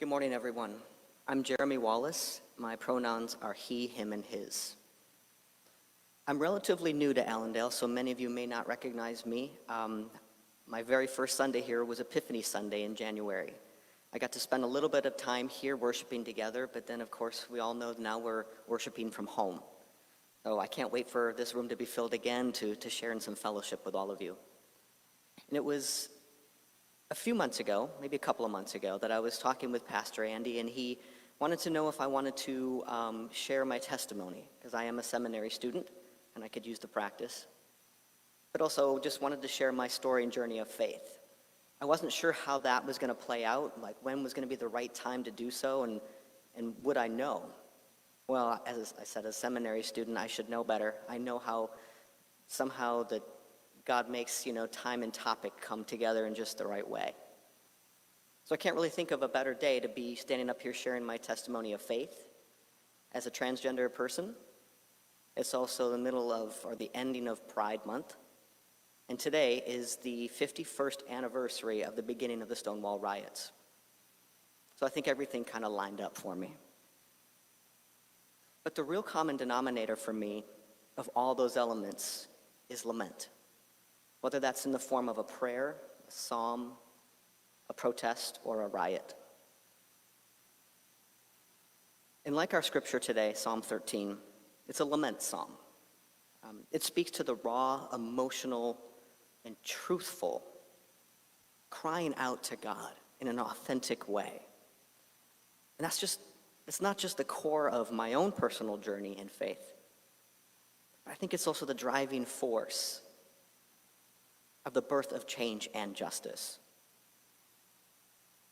Good morning, everyone. I'm Jeremy Wallace. My pronouns are he, him, and his. I'm relatively new to Allendale, so many of you may not recognize me. My very first Sunday here was Epiphany Sunday in January. I got to spend a little bit of time here worshiping together, but then, of course, we all know now we're worshiping from home. So I can't wait for this room to be filled again to share in some fellowship with all of you. And it was a few months ago, maybe a couple of months ago, that I was talking with Pastor Andy, and he wanted to know if I wanted to share my testimony, because I am a seminary student, and I could use the practice, but also just wanted to share my story and journey of faith. I wasn't sure how that was going to play out, like when was going to be the right time to do so, and would I know? Well, as I said, as a seminary student, I should know better. I know how somehow that God makes, time and topic come together in just the right way. So I can't really think of a better day to be standing up here sharing my testimony of faith as a transgender person. It's also the middle of, or the ending of Pride Month. And today is the 51st anniversary of the beginning of the Stonewall riots. So I think everything kind of lined up for me. But the real common denominator for me of all those elements is lament. Whether that's in the form of a prayer, a psalm, a protest, or a riot. And like our scripture today, Psalm 13, it's a lament psalm. It speaks to the raw, emotional, and truthful crying out to God in an authentic way. And it's not just the core of my own personal journey in faith. I think it's also the driving force of the birth of change and justice.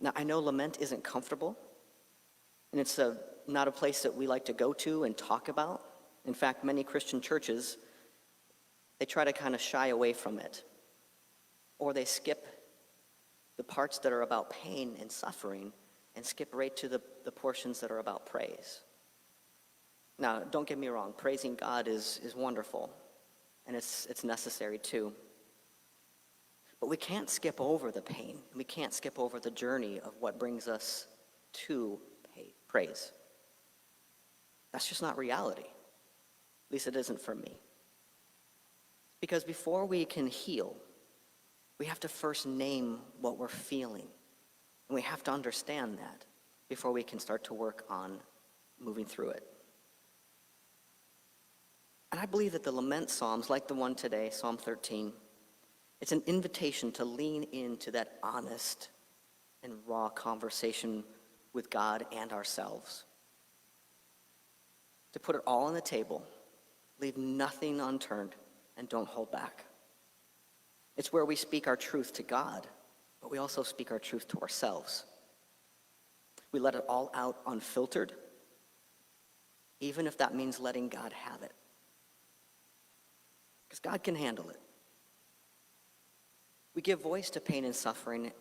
Now, I know lament isn't comfortable, and it's not a place that we like to go to and talk about. In fact, many Christian churches, they try to kind of shy away from it, or they skip the parts that are about pain and suffering and skip right to the portions that are about praise. Now, don't get me wrong, praising God is wonderful, and it's necessary too. But we can't skip over the pain. We can't skip over the journey of what brings us to praise. That's just not reality. At least it isn't for me. Because before we can heal, we have to first name what we're feeling. And we have to understand that before we can start to work on moving through it. And I believe that the lament psalms, like the one today, Psalm 13, it's an invitation to lean into that honest and raw conversation with God and ourselves. To put it all on the table, leave nothing unturned, and don't hold back. It's where we speak our truth to God, but we also speak our truth to ourselves. We let it all out unfiltered, even if that means letting God have it. Because God can handle it. We give voice to pain and suffering,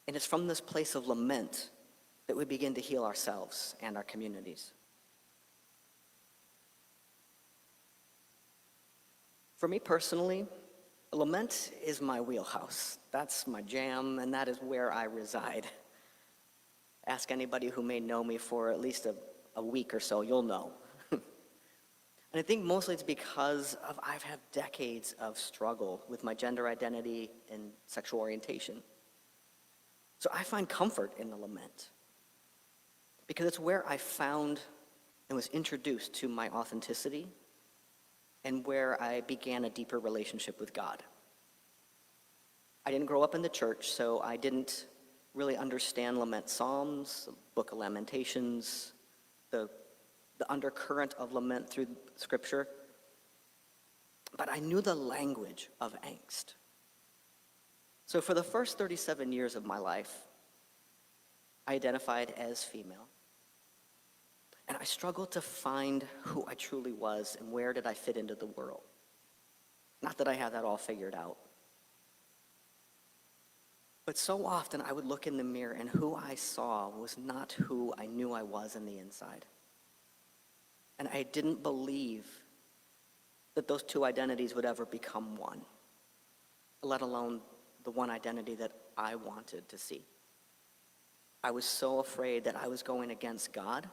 and it's from this place of lament that we begin to heal ourselves and our communities. For me personally, lament is my wheelhouse. That's my jam, and that is where I reside. Ask anybody who may know me for at least a week or so, you'll know. And I think mostly it's because I've had decades of struggle with my gender identity and sexual orientation. So I find comfort in the lament because it's where I found and was introduced to my authenticity and where I began a deeper relationship with God. I didn't grow up in the church, so I didn't really understand lament psalms, the book of Lamentations, the undercurrent of lament through Scripture. But I knew the language of angst. So for the first 37 years of my life, I identified as female. And I struggled to find who I truly was and where did I fit into the world. Not that I had that all figured out. But so often I would look in the mirror and who I saw was not who I knew I was on the inside. And I didn't believe that those two identities would ever become one, let alone the one identity that I wanted to see. I was so afraid that I was going against God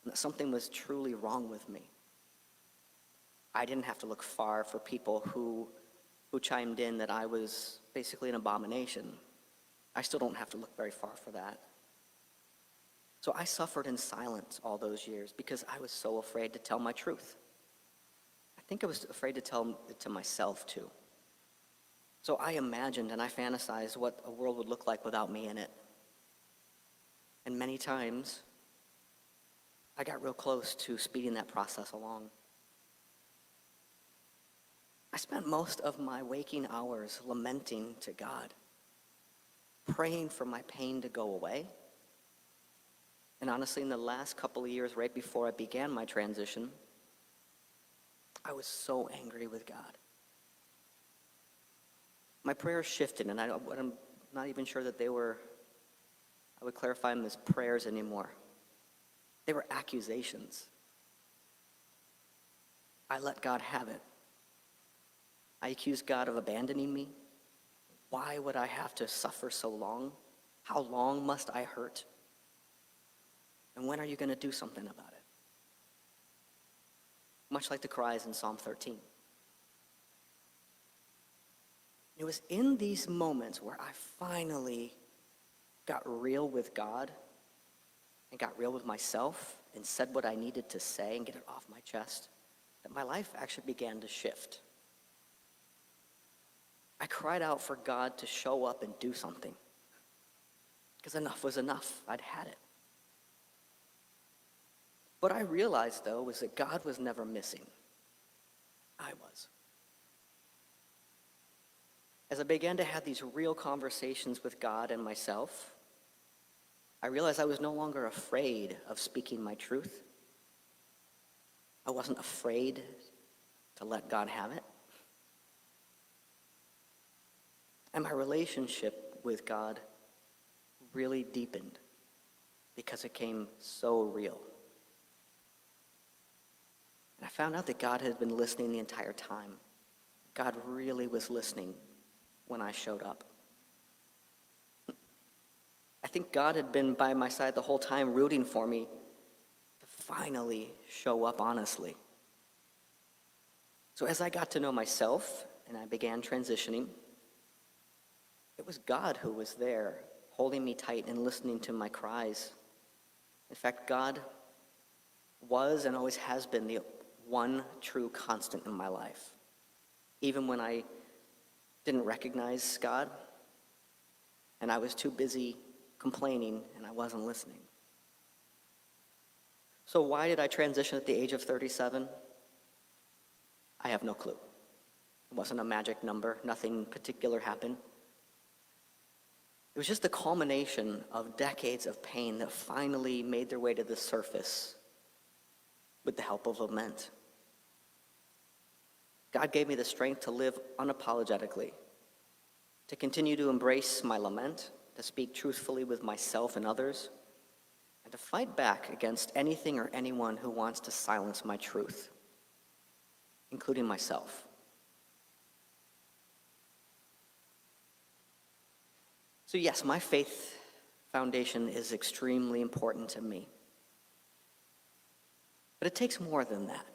and that something was truly wrong with me. I didn't have to look far for people who chimed in that I was basically an abomination. I still don't have to look very far for that. So I suffered in silence all those years because I was so afraid to tell my truth. I think I was afraid to tell it to myself too. So I imagined and I fantasized what a world would look like without me in it. And many times, I got real close to speeding that process along. I spent most of my waking hours lamenting to God, praying for my pain to go away. And honestly, in the last couple of years, right before I began my transition, I was so angry with God. My prayers shifted, and I'm not even sure that I would clarify them as prayers anymore. They were accusations. I let God have it. I accused God of abandoning me. Why would I have to suffer so long? How long must I hurt? And when are you going to do something about it? Much like the cries in Psalm 13. It was in these moments where I finally got real with God and got real with myself and said what I needed to say and get it off my chest that my life actually began to shift. I cried out for God to show up and do something because enough was enough. I'd had it. What I realized, though, was that God was never missing. I was. As I began to have these real conversations with God and myself, I realized I was no longer afraid of speaking my truth. I wasn't afraid to let God have it. And my relationship with God really deepened because it came so real. And I found out that God had been listening the entire time. God really was listening when I showed up. I think God had been by my side the whole time, rooting for me to finally show up honestly. So as I got to know myself and I began transitioning, it was God who was there, holding me tight and listening to my cries. In fact, God was and always has been the one true constant in my life. Even when I didn't recognize God and I was too busy complaining and I wasn't listening. So why did I transition at the age of 37? I have no clue. It wasn't a magic number. Nothing particular happened. It was just the culmination of decades of pain that finally made their way to the surface with the help of lament. God gave me the strength to live unapologetically, to continue to embrace my lament, to speak truthfully with myself and others, and to fight back against anything or anyone who wants to silence my truth, including myself. So yes, my faith foundation is extremely important to me. But it takes more than that.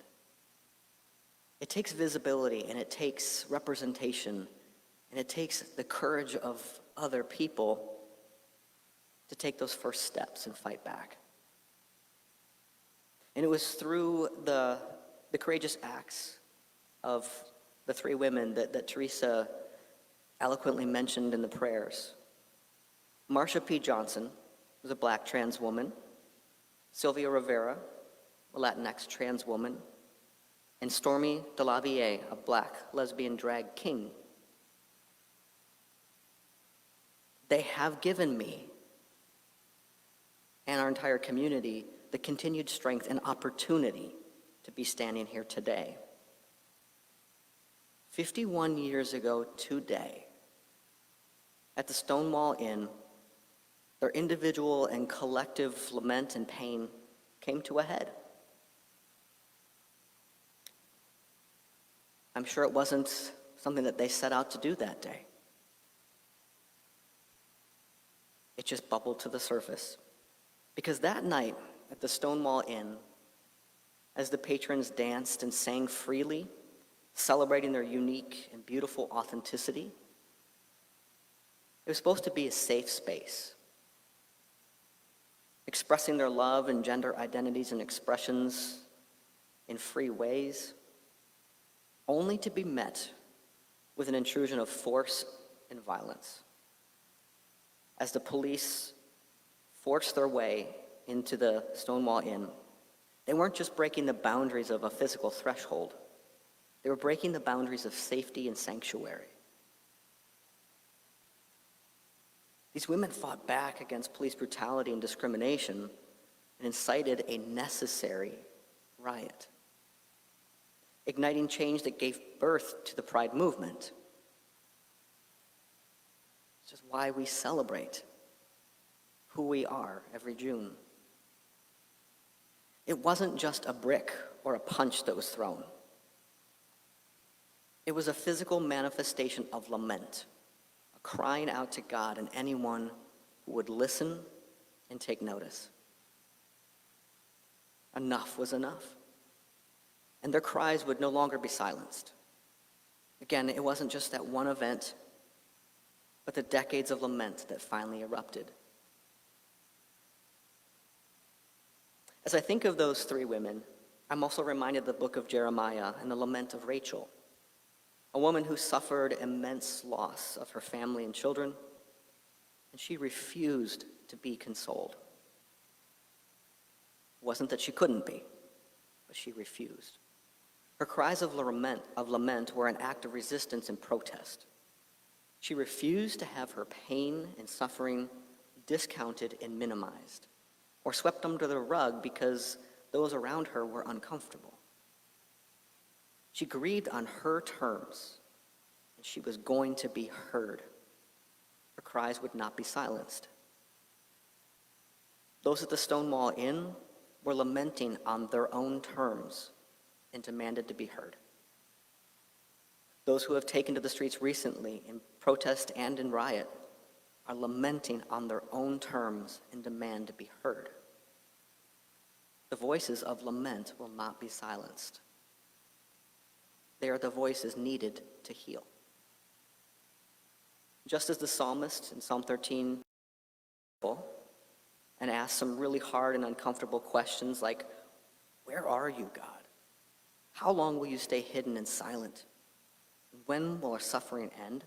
It takes visibility, and it takes representation, and it takes the courage of other people to take those first steps and fight back. And it was through the courageous acts of the three women that Teresa eloquently mentioned in the prayers. Marsha P. Johnson was a black trans woman. Sylvia Rivera, a Latinx trans woman. And Stormy DeLavier, a black lesbian drag king. They have given me and our entire community the continued strength and opportunity to be standing here today. 51 years ago today, at the Stonewall Inn, their individual and collective lament and pain came to a head. I'm sure it wasn't something that they set out to do that day. it just bubbled to the surface. Because that night at the Stonewall Inn, as the patrons danced and sang freely, celebrating their unique and beautiful authenticity, it was supposed to be a safe space, expressing their love and gender identities and expressions in free ways, only to be met with an intrusion of force and violence. As the police forced their way into the Stonewall Inn, they weren't just breaking the boundaries of a physical threshold, they were breaking the boundaries of safety and sanctuary. These women fought back against police brutality and discrimination and incited a necessary riot, igniting change that gave birth to the Pride movement. It's just why we celebrate who we are every June. It wasn't just a brick or a punch that was thrown. It was a physical manifestation of lament, a crying out to God and anyone who would listen and take notice. Enough was enough, and their cries would no longer be silenced. Again, it wasn't just that one event, but the decades of lament that finally erupted. As I think of those three women, I'm also reminded of the book of Jeremiah and the lament of Rachel, a woman who suffered immense loss of her family and children, and she refused to be consoled. It wasn't that she couldn't be, but she refused. Her cries of lament were an act of resistance and protest. She refused to have her pain and suffering discounted and minimized, or swept under the rug because those around her were uncomfortable. She grieved on her terms, and she was going to be heard. Her cries would not be silenced. Those at the Stonewall Inn were lamenting on their own terms and demanded to be heard. Those who have taken to the streets recently in protest and in riot are lamenting on their own terms and demand to be heard. The voices of lament will not be silenced. They are the voices needed to heal. Just as the psalmist in Psalm 13 and asked some really hard and uncomfortable questions like, "Where are you, God? How long will you stay hidden and silent? When will our suffering end?"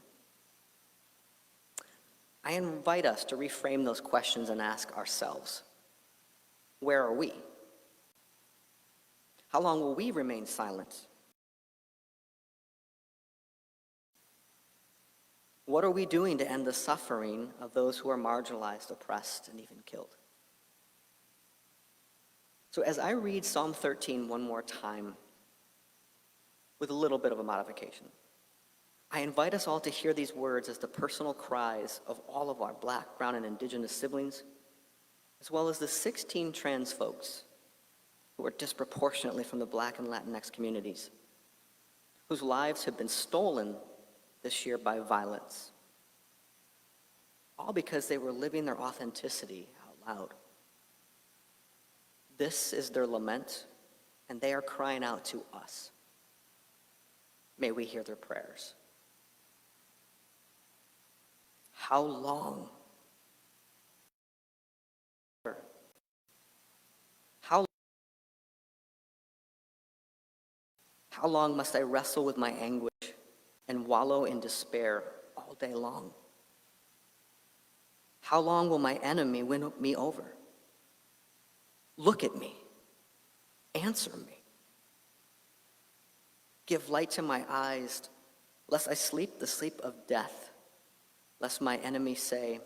I invite us to reframe those questions and ask ourselves, where are we? How long will we remain silent? What are we doing to end the suffering of those who are marginalized, oppressed, and even killed? So as I read Psalm 13 one more time, with a little bit of a modification, I invite us all to hear these words as the personal cries of all of our Black, brown, and indigenous siblings, as well as the 16 trans folks who are disproportionately from the Black and Latinx communities, whose lives have been stolen this year by violence, all because they were living their authenticity out loud. This is their lament, and they are crying out to us. May we hear their prayers. How long? How long must I wrestle with my anguish and wallow in despair all day long? How long will my enemy win me over? Look at me. Answer me. Give light to my eyes, lest I sleep the sleep of death, lest my enemies say,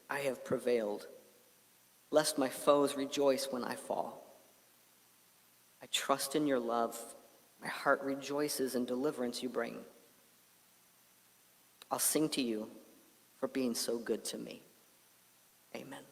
I have prevailed, lest my foes rejoice when I fall. I trust in your love. My heart rejoices in deliverance you bring. I'll sing to you for being so good to me. Amen.